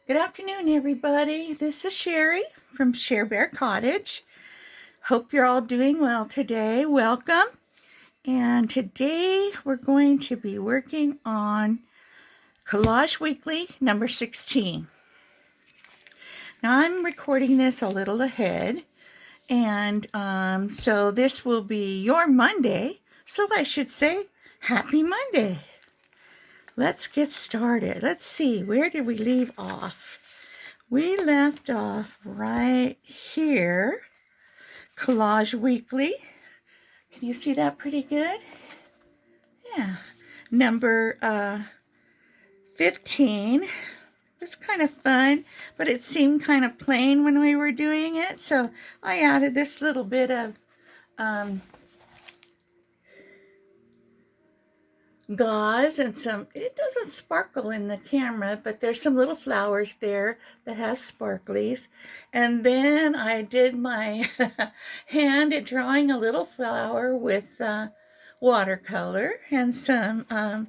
Good afternoon, everybody. This is Sherry from Share Bear Cottage. Hope you're all doing well today. Welcome. And today we're going to be working on Collage Weekly number 16. Now I'm recording this a little ahead, and so this will be your Monday. So I should say, Happy Monday. Let's get started. Let's see, where did we leave off? We left off right here, Collage Weekly. Can you see that pretty good? Yeah. Number 15. It was kind of fun, but it seemed kind of plain when we were doing it. So I added this little bit of gauze and some, it doesn't sparkle in the camera, but there's some little flowers there that has sparklies. And then I did my hand at drawing a little flower with watercolor and some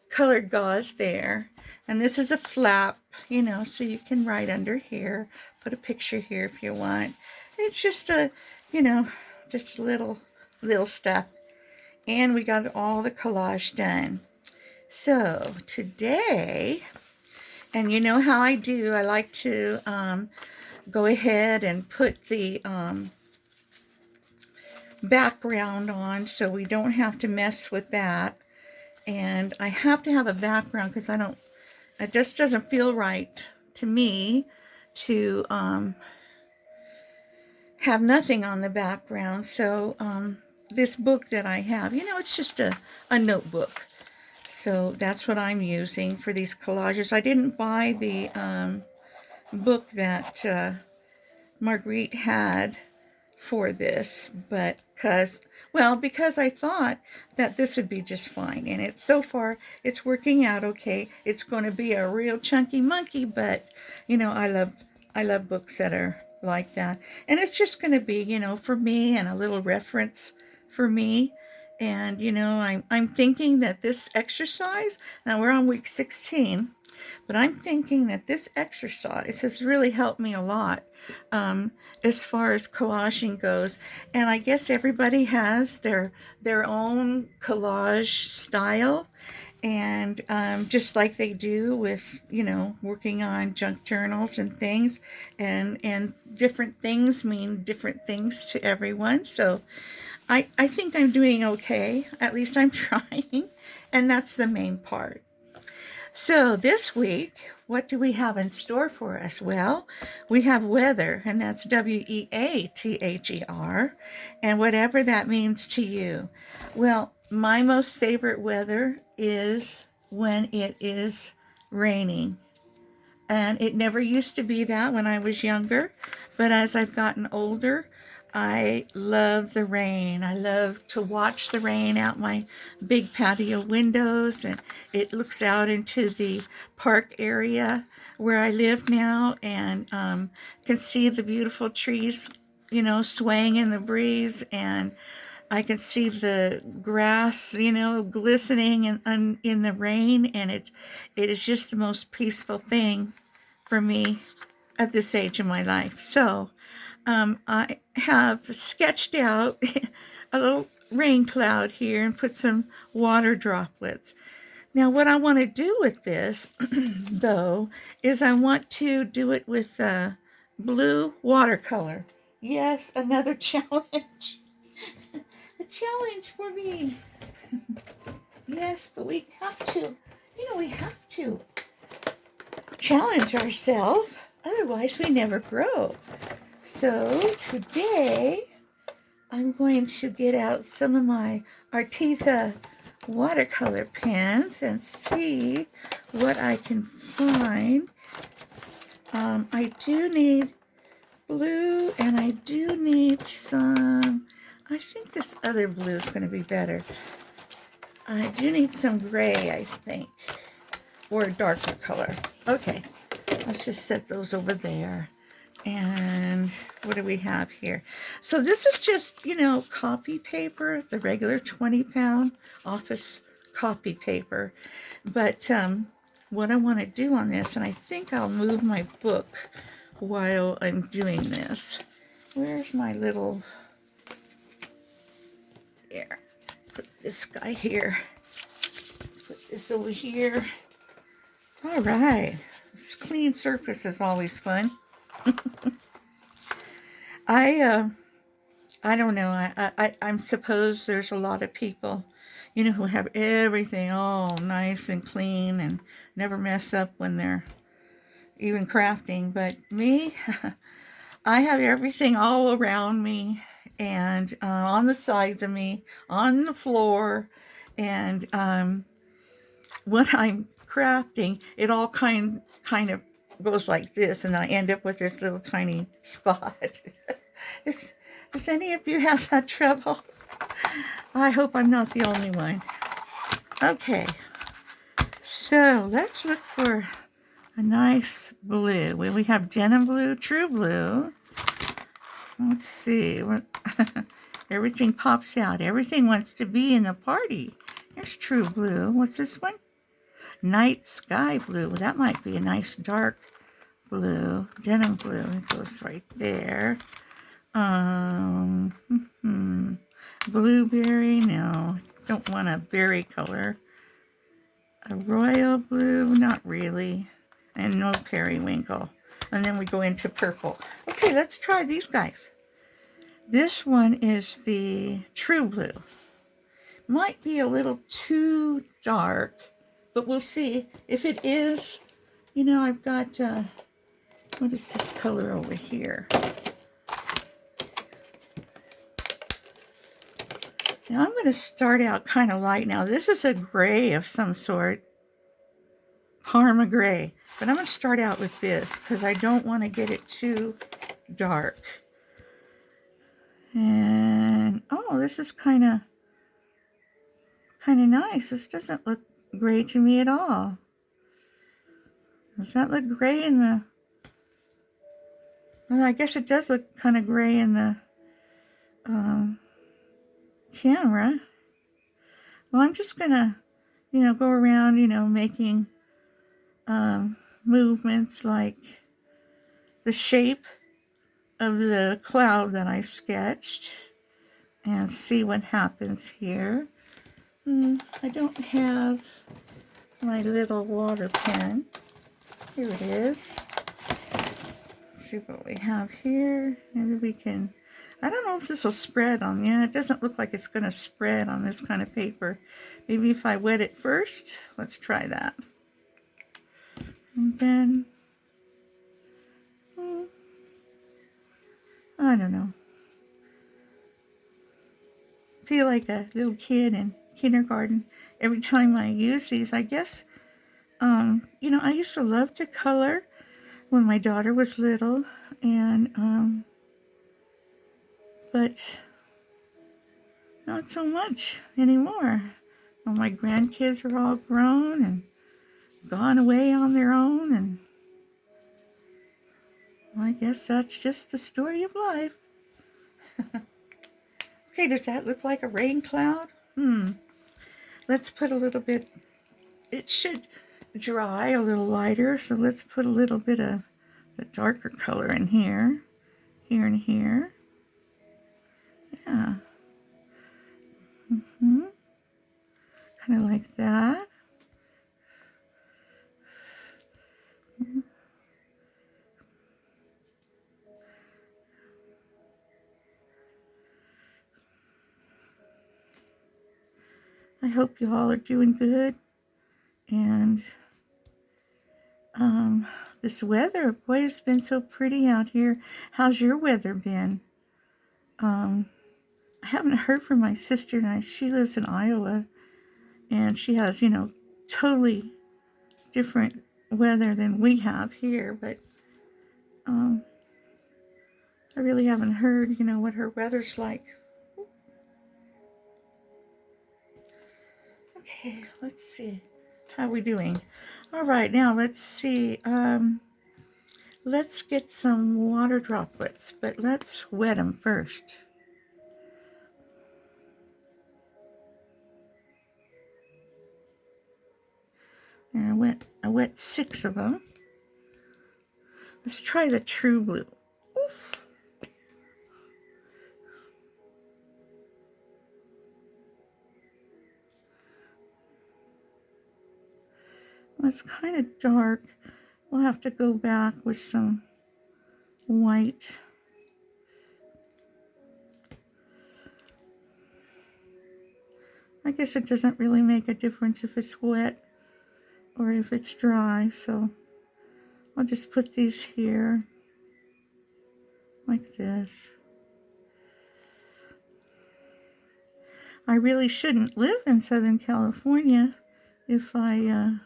colored gauze there. And this is a flap, you know, so you can write under here, put a picture here if you want. It's just a, you know, just a little stuff. And we got all the collage done. So today, and you know how I do, I like to go ahead and put the background on so we don't have to mess with that. And I have to have a background because it just doesn't feel right to me to have nothing on the background. So this book that I have, you know, it's just a notebook. So that's what I'm using for these collages. I didn't buy the book that Margarete had for this, but because I thought that this would be just fine. And so far, it's working out okay. It's going to be a real chunky monkey, but, you know, I love books that are like that. And it's just going to be, you know, for me and a little reference for me. And, you know, I'm thinking that this exercise, now we're on week 16, but I'm thinking that this exercise has really helped me a lot as far as collaging goes. And I guess everybody has their own collage style. And just like they do with, you know, working on junk journals and things, and different things mean different things to everyone. So I think I'm doing okay. At least I'm trying. And that's the main part. So this week, what do we have in store for us? Well, we have weather, and that's WEATHER, and whatever that means to you. Well, my most favorite weather is when it is raining. And it never used to be that when I was younger, but as I've gotten older, I love the rain. I love to watch the rain out my big patio windows, and it looks out into the park area where I live now, and can see the beautiful trees, you know, swaying in the breeze, and I can see the grass, you know, glistening in the rain, and it is just the most peaceful thing for me at this age of my life. So I have sketched out a little rain cloud here and put some water droplets. Now, what I want to do with this, though, is I want to do it with blue watercolor. Yes, another challenge. A challenge for me. Yes, but we have to, you know, we have to challenge ourselves. Otherwise, we never grow. So today, I'm going to get out some of my Arteza watercolor pens and see what I can find. I do need blue, and I do need some, I think this other blue is going to be better. I do need some gray, I think, or a darker color. Okay, let's just set those over there. And what do we have here? So this is just, you know, copy paper, the regular 20-pound office copy paper. But what I want to do on this, and I think I'll move my book while I'm doing this. Where's my little, here, put this guy here, put this over here. All right, this clean surface is always fun. I don't know, I'm suppose there's a lot of people, you know, who have everything all nice and clean and never mess up when they're even crafting, but me, I have everything all around me and on the sides of me, on the floor, and when I'm crafting, it all kind of goes like this, and I end up with this little tiny spot. Does any of you have that trouble? I hope I'm not the only one. Okay, so let's look for a nice blue. We have denim blue, true blue. Let's see. Everything pops out. Everything wants to be in the party. Here's true blue. What's this one? Night sky blue. That might be a nice dark blue. Denim blue. It goes right there. Blueberry. No, don't want a berry color. A royal blue. Not really. And no periwinkle. And then we go into purple. Okay, let's try these guys. This one is the true blue. Might be a little too dark, but we'll see. If it is, you know, I've got, what is this color over here? Now I'm going to start out kind of light. Now this is a gray of some sort. Parma gray. But I'm going to start out with this because I don't want to get it too dark. And, oh, this is kind of nice. This doesn't look gray to me at all. Does that look gray in the... Well, I guess it does look kind of gray in the camera. Well, I'm just going to, you know, go around, you know, making movements like the shape of the cloud that I sketched and see what happens here. I don't have my little water pen. Here it is. Let's see what we have here. Maybe we can, I don't know if this will spread on, yeah, it doesn't look like it's going to spread on this kind of paper. Maybe if I wet it first, let's try that. And then, I don't know. Feel like a little kid in kindergarten every time I use these. I guess, you know, I used to love to color when my daughter was little, and, but not so much anymore. Well, my grandkids are all grown and gone away on their own, and I guess that's just the story of life. Okay, does that look like a rain cloud? Let's put a little bit, it should dry a little lighter, so let's put a little bit of the darker color in here, and here. Yeah. Kind of like that. I hope you all are doing good. And this weather, boy, it's been so pretty out here. How's your weather been? I haven't heard from my sister, and she lives in Iowa, and she has, you know, totally different weather than we have here, but I really haven't heard, you know, what her weather's like. Okay, let's see. How are we doing? All right, now let's see. Let's get some water droplets, but let's wet them first. And I wet 6 of them. Let's try the true blue. Oof. Well, it's kind of dark. We'll have to go back with some white. I guess it doesn't really make a difference if it's wet or if it's dry, so I'll just put these here like this. I really shouldn't live in Southern California if I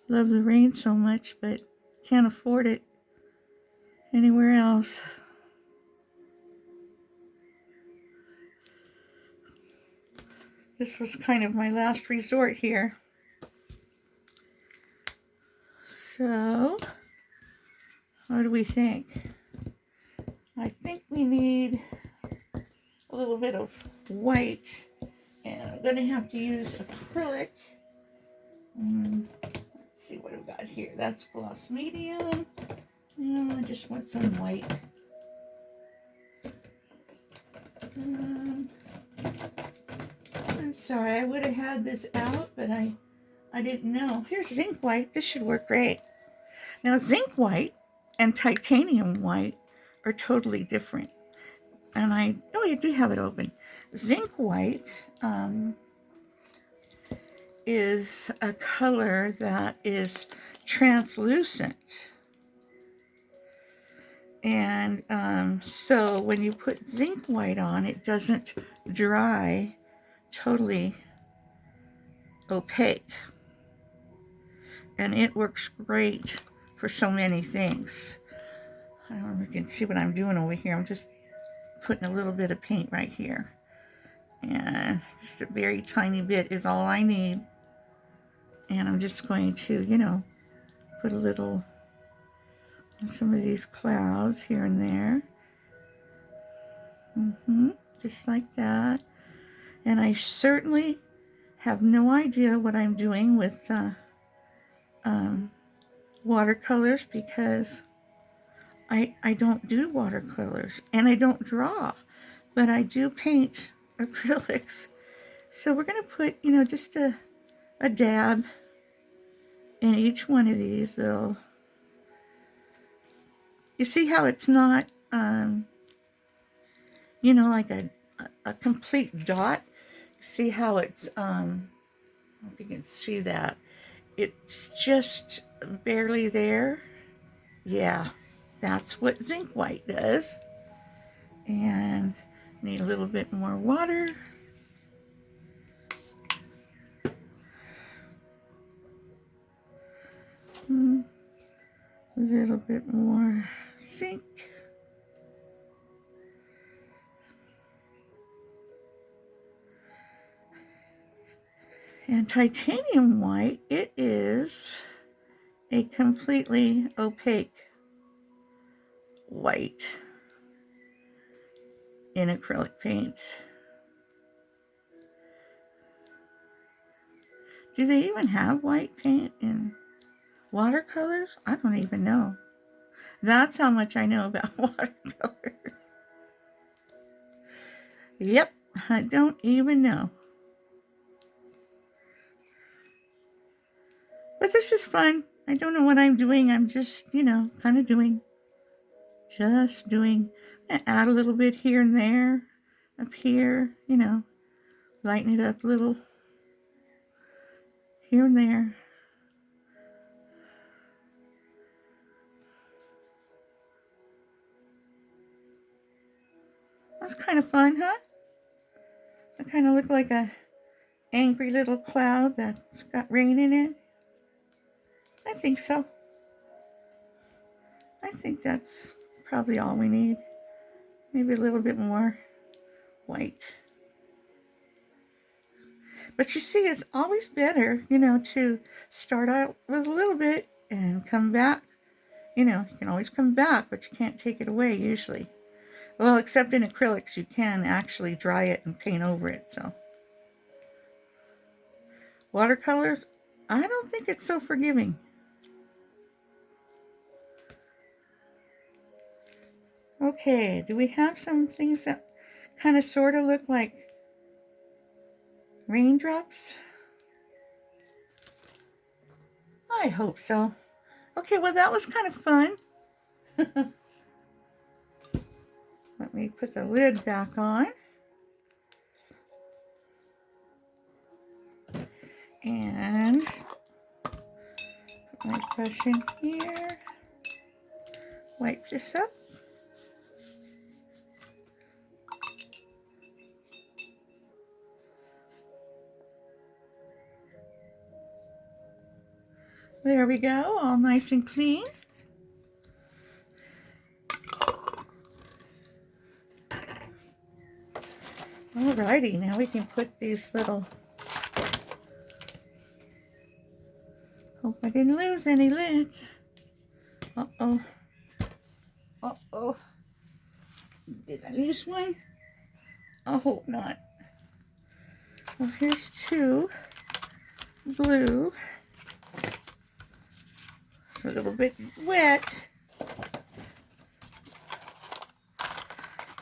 love the rain so much, but can't afford it anywhere else. This was kind of my last resort here. So, what do we think? I think we need a little bit of white, and I'm going to have to use acrylic. Let's see what I've got here. That's gloss medium. I just want some white. I'm sorry, I would have had this out, but I didn't know. Here's zinc white. This should work great. Now, zinc white and titanium white are totally different. And you do have it open. Zinc white is a color that is translucent. And so when you put zinc white on, it doesn't dry totally opaque. And it works great for so many things. I don't know if you can see what I'm doing over here. I'm just putting a little bit of paint right here. And just a very tiny bit is all I need. And I'm just going to, put a little on some of these clouds here and there. Just like that. And I certainly have no idea what I'm doing with watercolors, because I don't do watercolors and I don't draw, but I do paint acrylics. So we're going to put, just a dab in each one of these. You see how it's not, like a complete dot? See how it's, I don't know if you can see that. It's just barely there. Yeah, that's what zinc white does. And need a little bit more water. A little bit more zinc. And titanium white, it is a completely opaque white in acrylic paint. Do they even have white paint in watercolors? I don't even know. That's how much I know about watercolors. Yep, I don't even know. But this is fun. I don't know what I'm doing. I'm just, kind of doing. Just doing. I'm gonna add a little bit here and there. Up here, lighten it up a little. Here and there. That's kind of fun, huh? I kind of look like a angry little cloud that's got rain in it. I think so. I think that's probably all we need. Maybe a little bit more white. But you see, it's always better, to start out with a little bit and come back. You can always come back, but you can't take it away usually. Well, except in acrylics, you can actually dry it and paint over it. So watercolors, I don't think it's so forgiving. Okay, do we have some things that kind of sort of look like raindrops? I hope so. Okay, well, that was kind of fun. Let me put the lid back on. And put my brush in here. Wipe this up. There we go, all nice and clean. Alrighty, now we can put these little, hope I didn't lose any lids. Uh-oh. Uh-oh. Did I lose one? I hope not. Well, here's two. Blue. It's a little bit wet.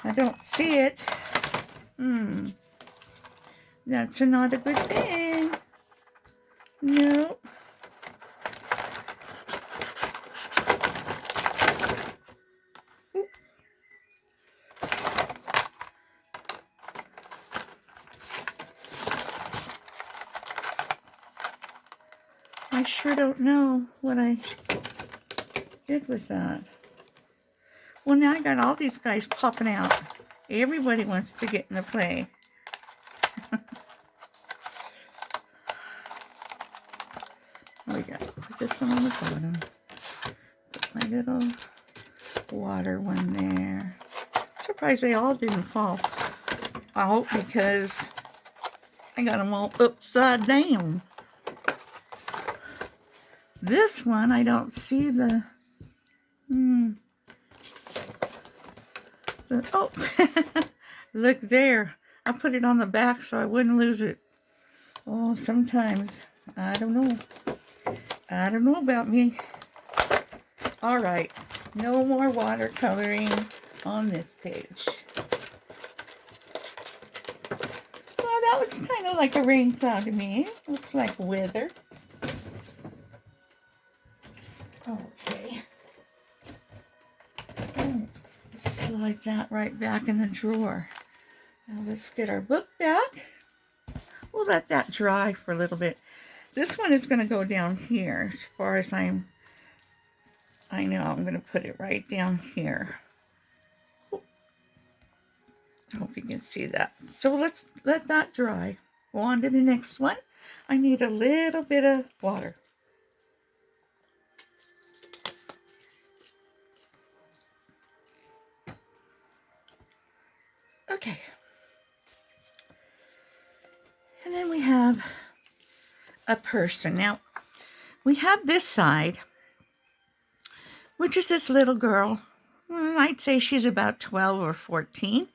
I don't see it. That's not a good thing. No. Oop. I sure don't know what I did with that. Well, now I got all these guys popping out. Everybody wants to get in the play. We got to put this one on the bottom. Put my little water one there. Surprised they all didn't fall out because I got them all upside down. This one, I don't see the oh, look there. I put it on the back so I wouldn't lose it. Oh, sometimes. I don't know. I don't know about me. All right. No more watercoloring on this page. Well, that looks kind of like a rain cloud to me. Looks like weather. Okay. Slide that right back in the drawer. Now let's get our book back. We'll let that dry for a little bit. This one is going to go down here as far as I know I'm going to put it right down here. I hope you can see that. So let's let that dry. Go on to the next one. I need a little bit of water. Okay. And then we have a person. Now, we have this side, which is this little girl. I'd say she's about 12 or 14.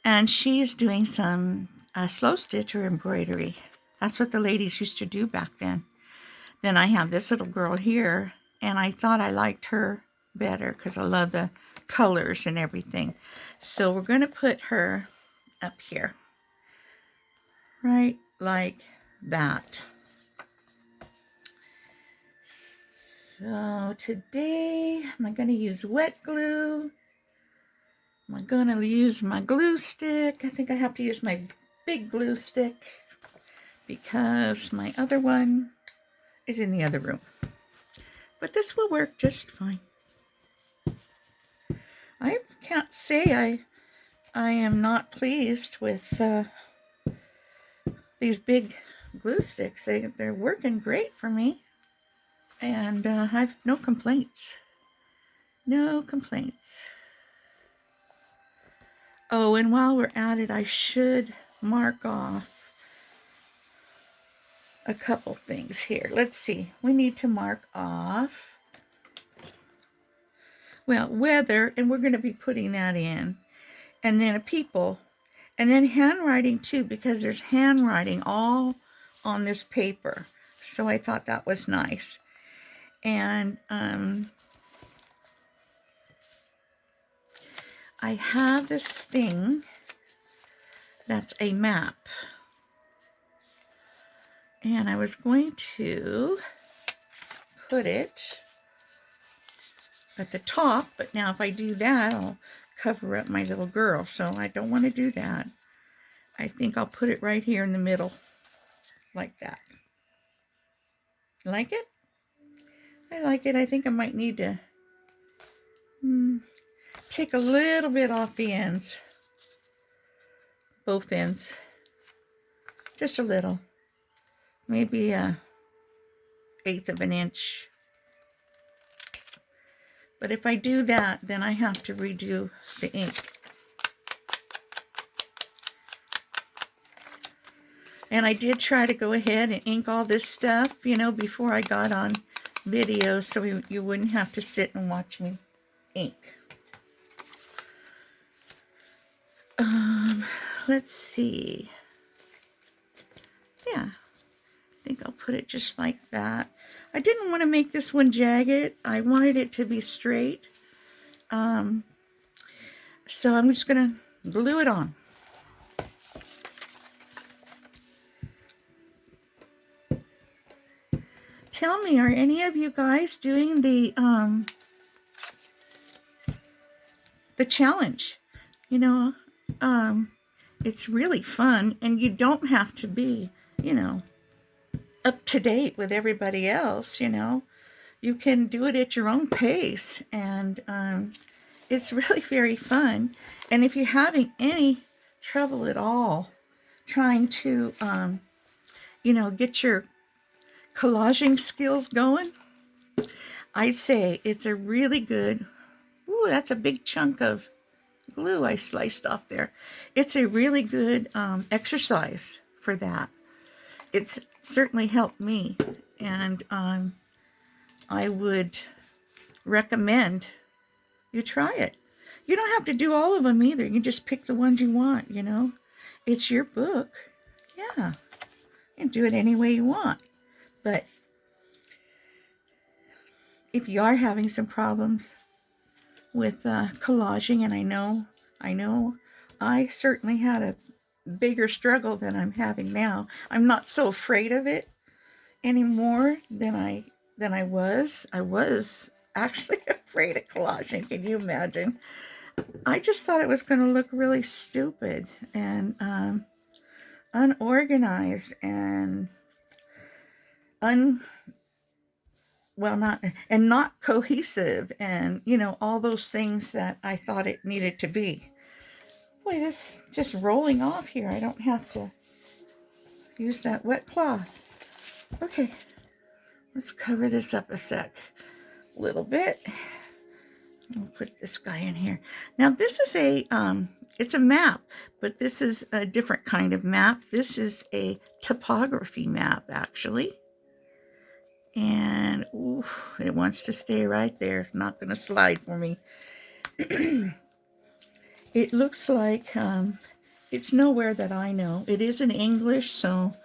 And she's doing some slow stitch or embroidery. That's what the ladies used to do back then. Then I have this little girl here, and I thought I liked her better because I love the colors and everything. So we're going to put her up here, right like that. So today, am I going to use wet glue? Am I going to use my glue stick? I think I have to use my big glue stick because my other one is in the other room. But this will work just fine. I can't say I am not pleased with these big glue sticks. They're working great for me. And I have no complaints. No complaints. Oh, and while we're at it, I should mark off a couple things here. Let's see. We need to mark off, well, weather, and we're going to be putting that in. And then a people. And then handwriting too, because there's handwriting all on this paper. So I thought that was nice. And I have this thing that's a map. And I was going to put it at the top, but now if I do that, I'll cover up my little girl. So I don't want to do that. I think I'll put it right here in the middle, like that. Like it? I like it. I think I might need to take a little bit off the ends. Both ends. Just a little. Maybe a 1/8 of an inch. But if I do that, then I have to redo the ink. And I did try to go ahead and ink all this stuff, you know, before I got on video, so you wouldn't have to sit and watch me ink. Let's see. Yeah, I think I'll put it just like that. I didn't want to make this one jagged. I wanted it to be straight. So I'm just going to glue it on. Tell me, are any of you guys doing the challenge? You know, it's really fun, and you don't have to be, you know, up to date with everybody else, you know. You can do it at your own pace, and it's really very fun. And if you're having any trouble at all trying to, you know, get your collaging skills going, I'd say it's a really good, ooh, that's a big chunk of glue I sliced off there. It's a really good exercise for that. It's certainly helped me, and I would recommend you try it. You don't have to do all of them either. You just pick the ones you want, you know. It's your book. Yeah, you can do it any way you want. But if you are having some problems with collaging, and I know I certainly had a bigger struggle than I'm having now. I'm not so afraid of it anymore than I was. I was actually afraid of collaging. Can you imagine? I just thought it was going to look really stupid and unorganized and not cohesive, and you know, all those things that I thought it needed to be. Boy, this just rolling off here. I don't have to use that wet cloth. Okay, let's cover this up a little bit. I'll put this guy in here. Now this is it's a map, but this is a different kind of map. This is a topography map, actually. And ooh, it wants to stay right there. Not going to slide for me. It looks like it's nowhere that I know. It is in English, so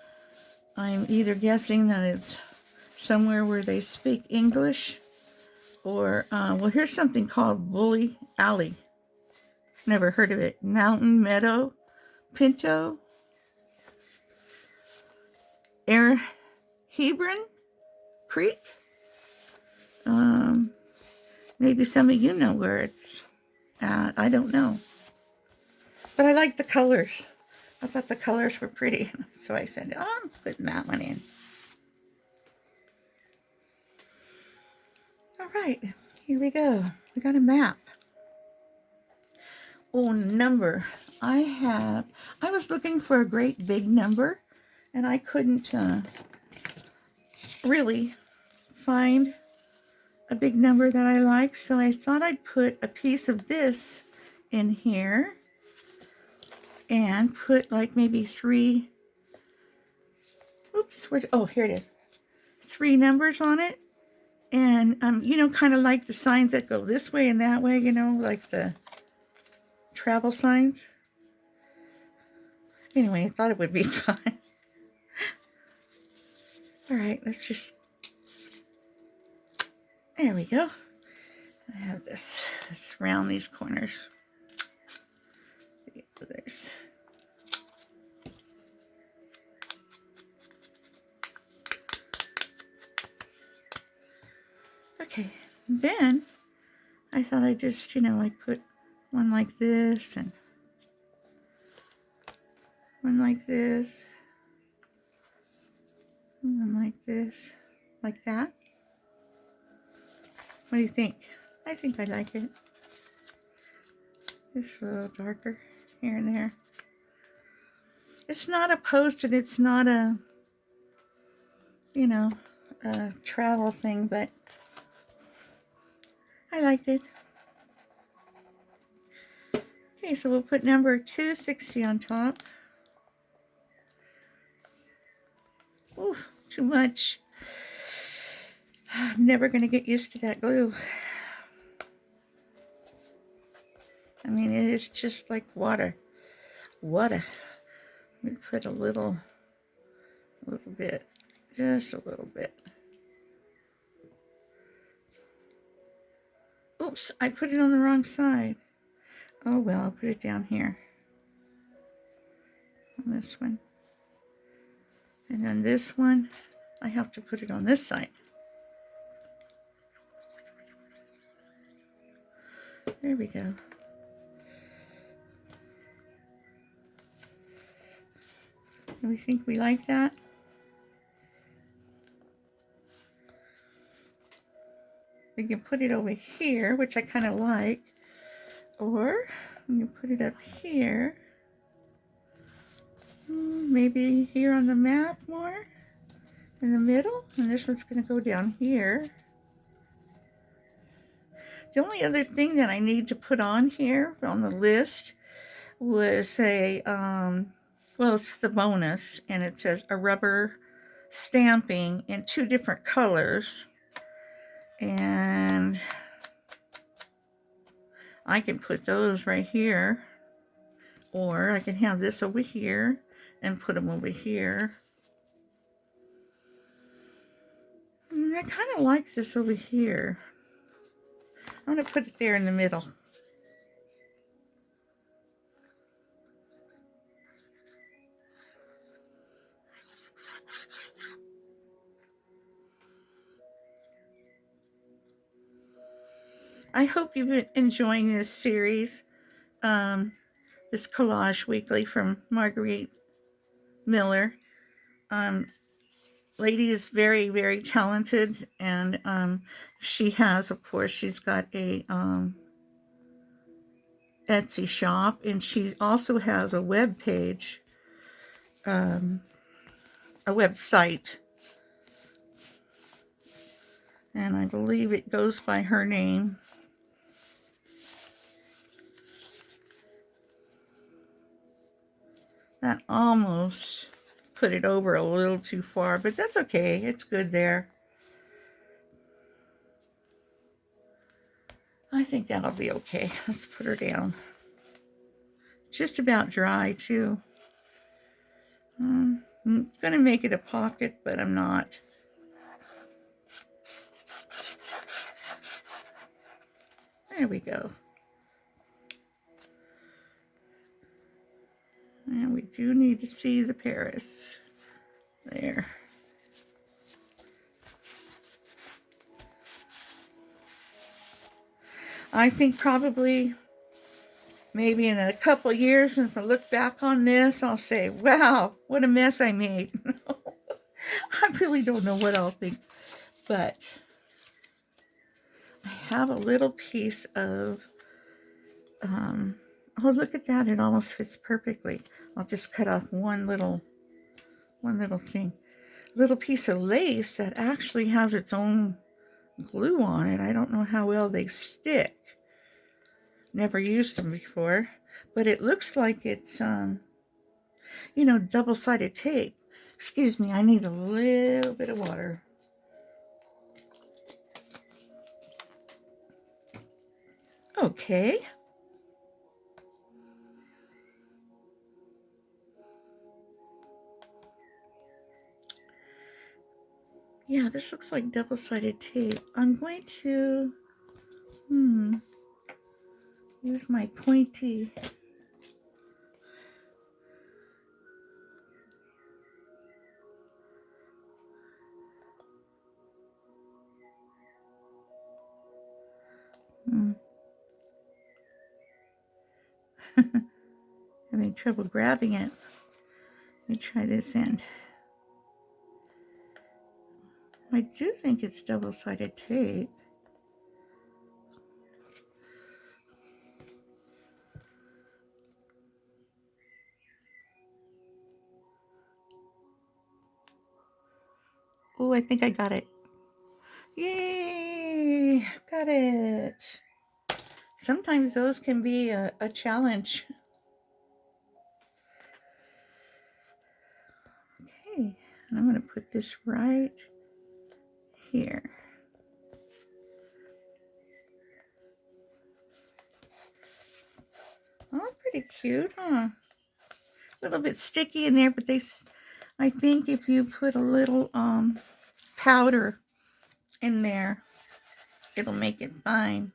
I'm either guessing that it's somewhere where they speak English, or, well, here's something called Bully Alley. Never heard of it. Mountain Meadow, Pinto, Hebron Creek. Maybe some of you know where it's at. I don't know. But I like the colors. I thought the colors were pretty. So I said, oh, I'm putting that one in. All right, here we go. We got a map. Oh, number. I was looking for a great big number, and I couldn't really find a big number that I like, so I thought I'd put a piece of this in here and put like maybe 3, oops, oh, here it is, 3 numbers on it. And, you know, kind of like the signs that go this way and that way, you know, like the travel signs. Anyway, I thought it would be fun. All right, let's just, there we go. I have this, let's round these corners. The others. Okay, then I thought I'd just, like put one like this and one like this, and one like this, like that. What do you think? I think I like it. It's a little darker here and there. It's not a post-it, it's not a, a travel thing, but I liked it. Okay, so we'll put number 260 on top. Ooh, too much. I'm never going to get used to that glue. I mean, it is just like water. Water. Let me put a little bit. Just a little bit. Oops, I put it on the wrong side. Oh well, I'll put it down here. On this one. And then this one, I have to put it on this side. There we go. Do we think we like that? We can put it over here, which I kind of like. Or we can put it up here. Maybe here on the map more. In the middle. And this one's going to go down here. The only other thing that I need to put on here on the list was well, it's the bonus, and it says a rubber stamping in 2 different colors. And I can put those right here, or I can have this over here and put them over here. And I kind of like this over here. I'm going to put it there in the middle. I hope you've been enjoying this series, this collage weekly from Margarete Miller. Lady is very, very talented, and she has, of course, she's got a Etsy shop, and she also has a web page, a website, and I believe it goes by her name. That almost put it over a little too far, but that's okay. It's good there. I think that'll be okay. Let's put her down. Just about dry, too. I'm going to make it a pocket, but I'm not. There we go. And we do need to see the Paris. There. I think probably maybe in a couple years, if I look back on this, I'll say, wow, what a mess I made. I really don't know what I'll think. But I have a little piece of, oh, look at that. It almost fits perfectly. I'll just cut off one little thing. Little piece of lace that actually has its own glue on it. I don't know how well they stick. Never used them before, but it looks like it's, double-sided tape. Excuse me, I need a little bit of water. Okay. Yeah, this looks like double-sided tape. I'm going to use my pointy. Having trouble grabbing it. Let me try this end. I do think it's double-sided tape. Oh, I think I got it. Yay! Got it. Sometimes those can be a challenge. Okay, and I'm going to put this right here. Oh, pretty cute, huh? A little bit sticky in there, but I think if you put a little powder in there, it'll make it fine.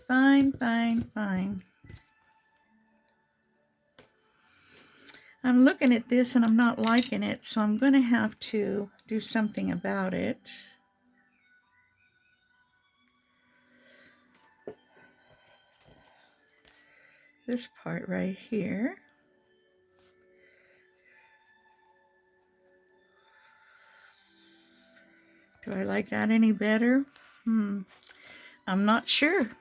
Fine, fine, fine. I'm looking at this and I'm not liking it, so I'm going to have to do something about it. This part right here. Do I like that any better? I'm not sure.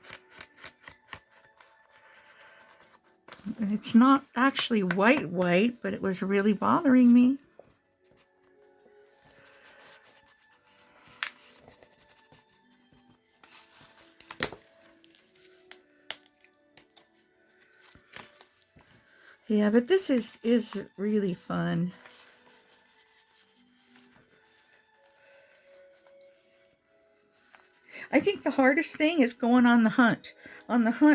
It's not actually white, but it was really bothering me. Yeah, but this is really fun. I think the hardest thing is going on the hunt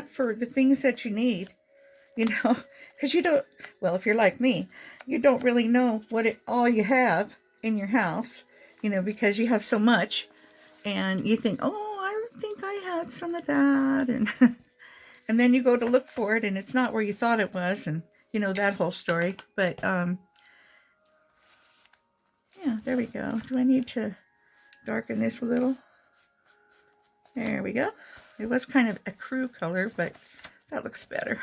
for the things that you need, you know, because you don't, well, if you're like me, you don't really know all you have in your house, you know, because you have so much, and you think, oh, I think I had some of that, and and then you go to look for it, and it's not where you thought it was, and you know that whole story. But yeah, there we go. Do I need to darken this a little? There we go. It was kind of a crew color, but that looks better.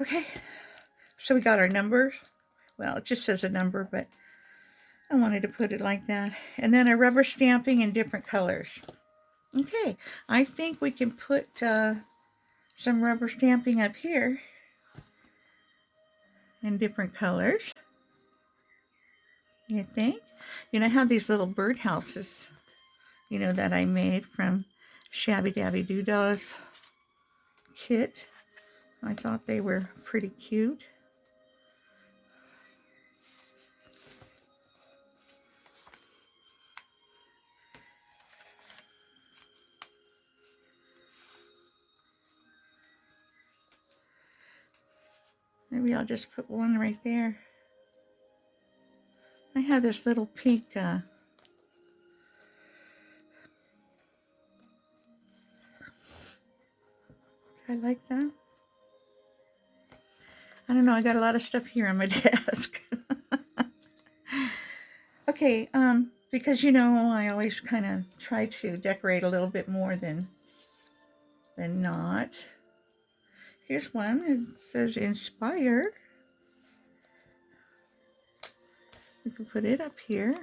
Okay, so we got our numbers. Well, it just says a number, but I wanted to put it like that. And then a rubber stamping in different colors. Okay, I think we can put some rubber stamping up here in different colors. You think? You know, I have these little birdhouses, you know, that I made from Shabby Dabby Doodah's kit. I thought they were pretty cute. Maybe I'll just put one right there. I have this little pink I like that. I don't know, I got a lot of stuff here on my desk. Okay, because you know, I always kind of try to decorate a little bit more than not. Here's one, it says inspire. We can put it up here.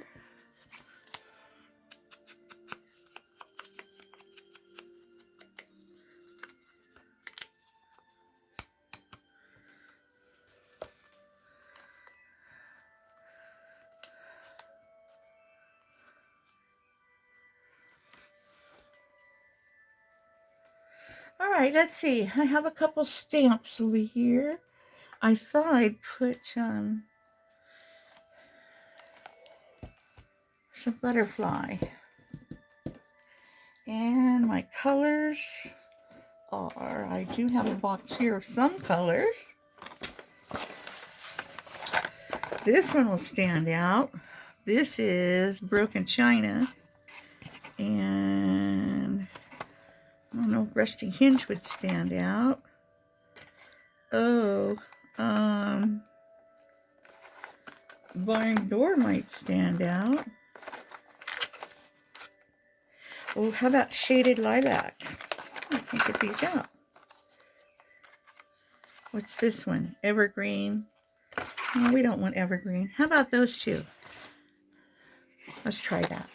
All right, let's see. I have a couple stamps over here. I thought I'd put some butterfly. And my colors are, I do have a box here of some colors. This one will stand out This is broken china. And I don't know if rusty hinge would stand out. Oh, barn door might stand out. Oh, how about shaded lilac? I can get these out. What's this one? Evergreen. No, we don't want evergreen. How about those two? Let's try that.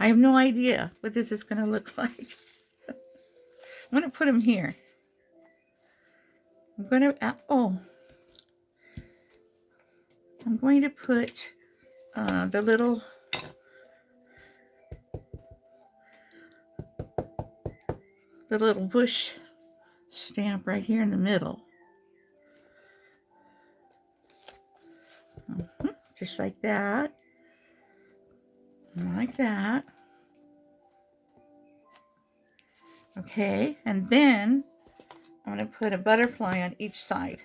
I have no idea what this is going to look like. I'm going to put them here. I'm going to put the little bush stamp right here in the middle. Just like that. Like that. Okay, and then I'm going to put a butterfly on each side.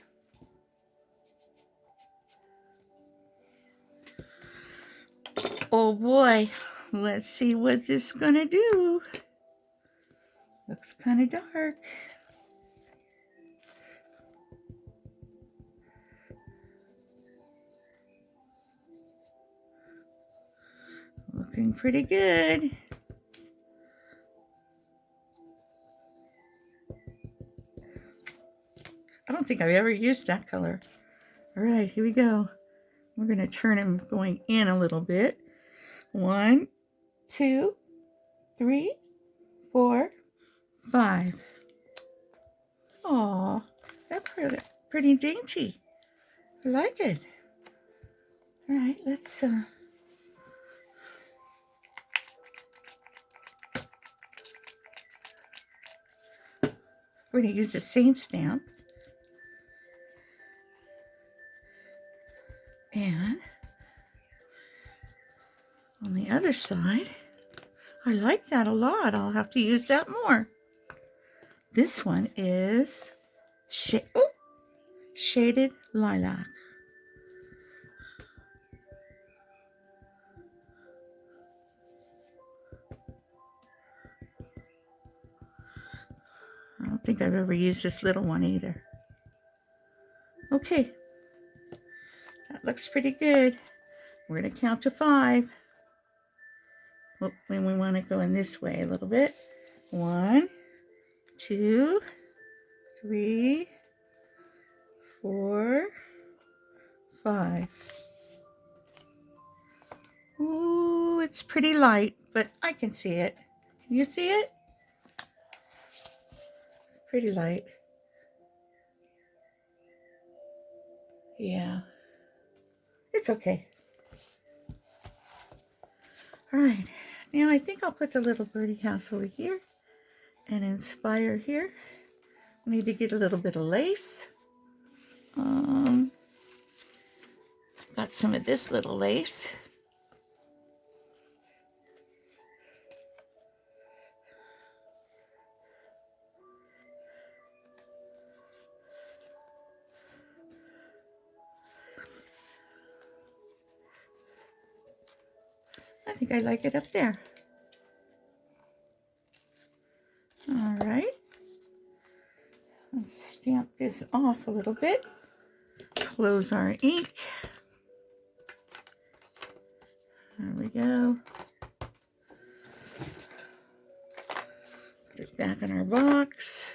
Oh boy, let's see what this is going to do. Looks kind of dark. Looking pretty good. I don't think I've ever used that color. All right, here we go. We're going to turn him going in a little bit. 1, 2, 3, 4, 5. Aw, that's pretty dainty. I like it. All right, let's we're going to use the same stamp. And on the other side, I like that a lot. I'll have to use that more. This one is shaded lilac. I don't think I've ever used this little one either. Okay, that looks pretty good. We're going to count to 5. When we want to go in this way a little bit. 1, 2, 3, 4, 5. Ooh, it's pretty light, but I can see it. Can you see it? Pretty light. Yeah. It's okay. All right. Now I think I'll put the little birdie house over here and inspire here. I need to get a little bit of lace. Got some of this little lace. I think I like it up there. All right. Let's stamp this off a little bit. Close our ink. There we go. Put it back in our box.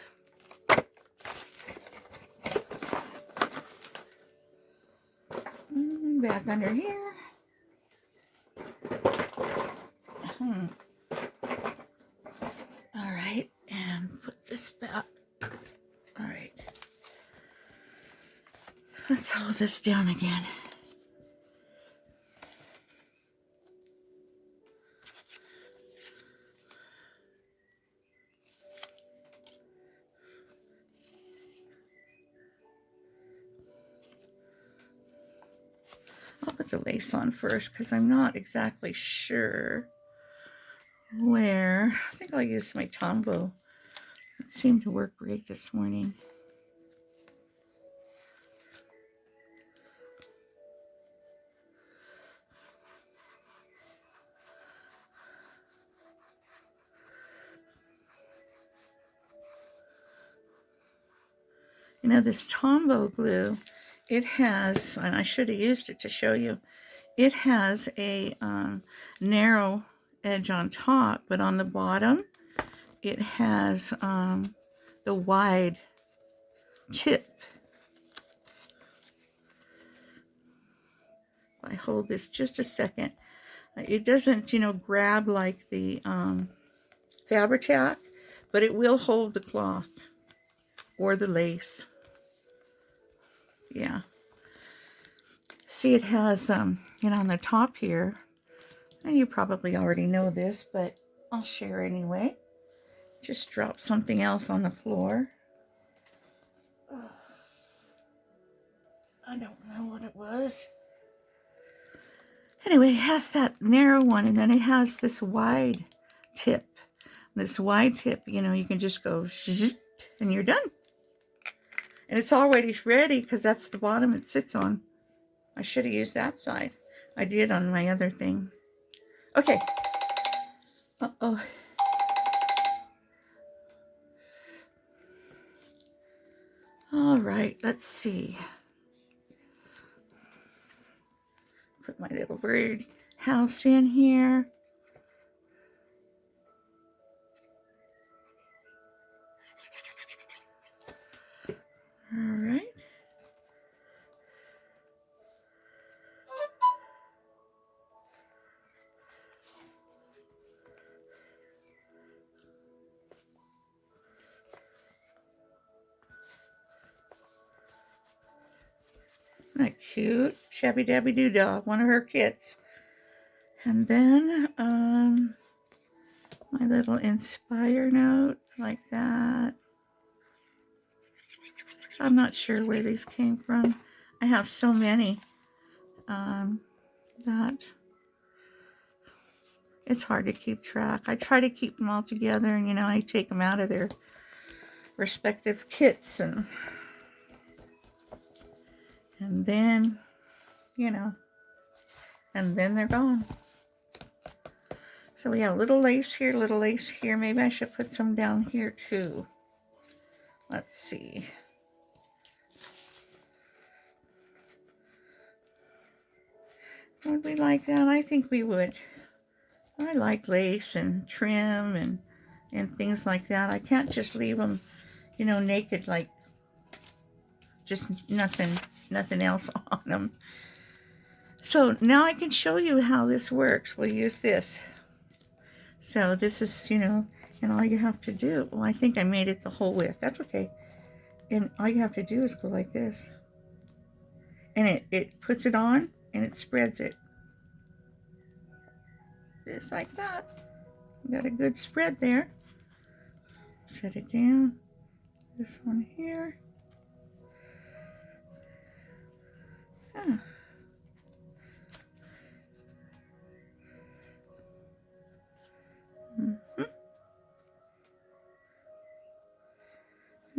Back under here. All right, and put this back. All right. Let's hold this down again. I'll put the lace on first because I'm not exactly sure where. I think I'll use my Tombow. It seemed to work great this morning. You know, this Tombow glue, it has, and I should have used it to show you, it has a narrow edge on top, but on the bottom, it has the wide tip. If I hold this just a second, it doesn't, you know, grab like the Fabri-Tac, but it will hold the cloth or the lace. Yeah. See, it has, you know, on the top here, and you probably already know this, but I'll share anyway. Just drop something else on the floor. Oh, I don't know what it was. Anyway, it has that narrow one, and then it has this wide tip. This wide tip, you know, you can just go and you're done. And it's already ready because that's the bottom it sits on. I should have used that side. I did on my other thing. Okay. Uh-oh. All right, let's see. Put my little bird house in here. All right. Isn't that cute? Shabby Dabby Doo-Dah, one of her kits. And then my little inspire note, like that. I'm not sure where these came from. I have so many that it's hard to keep track. I try to keep them all together, and, you know, I take them out of their respective kits, and then, you know, and then they're gone. So we have a little lace here, little lace here. Maybe I should put some down here too. Let's see. Would we like that? I think we would. I like lace and trim and things like that. I can't just leave them, you know, naked, like just nothing else on them. So now I can show you how this works. We'll use this. So this is, you know, and all you have to do, well, I think I made it the whole width. That's okay. And all you have to do is go like this. And it puts it on and it spreads it. Just like that. You got a good spread there. Set it down. This one here. Ah.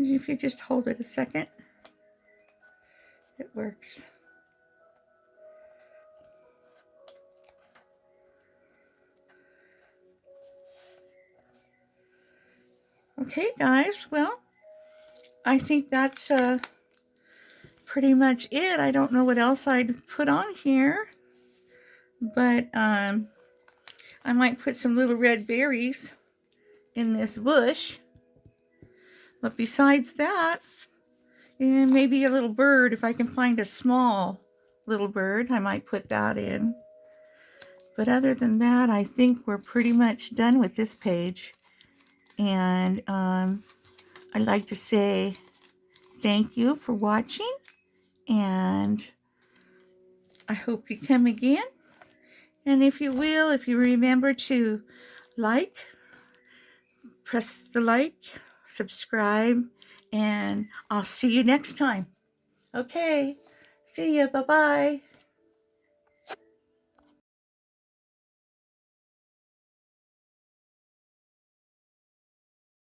If you just hold it a second, it works. Okay, guys, well, I think that's pretty much it. I don't know what else I'd put on here, but I might put some little red berries in this bush. But besides that, and maybe a little bird, if I can find a small little bird, I might put that in. But other than that, I think we're pretty much done with this page. And I'd like to say thank you for watching, and I hope you come again. And if you will, if you remember to like, press the like, subscribe, and I'll see you next time. Okay, see ya, bye-bye.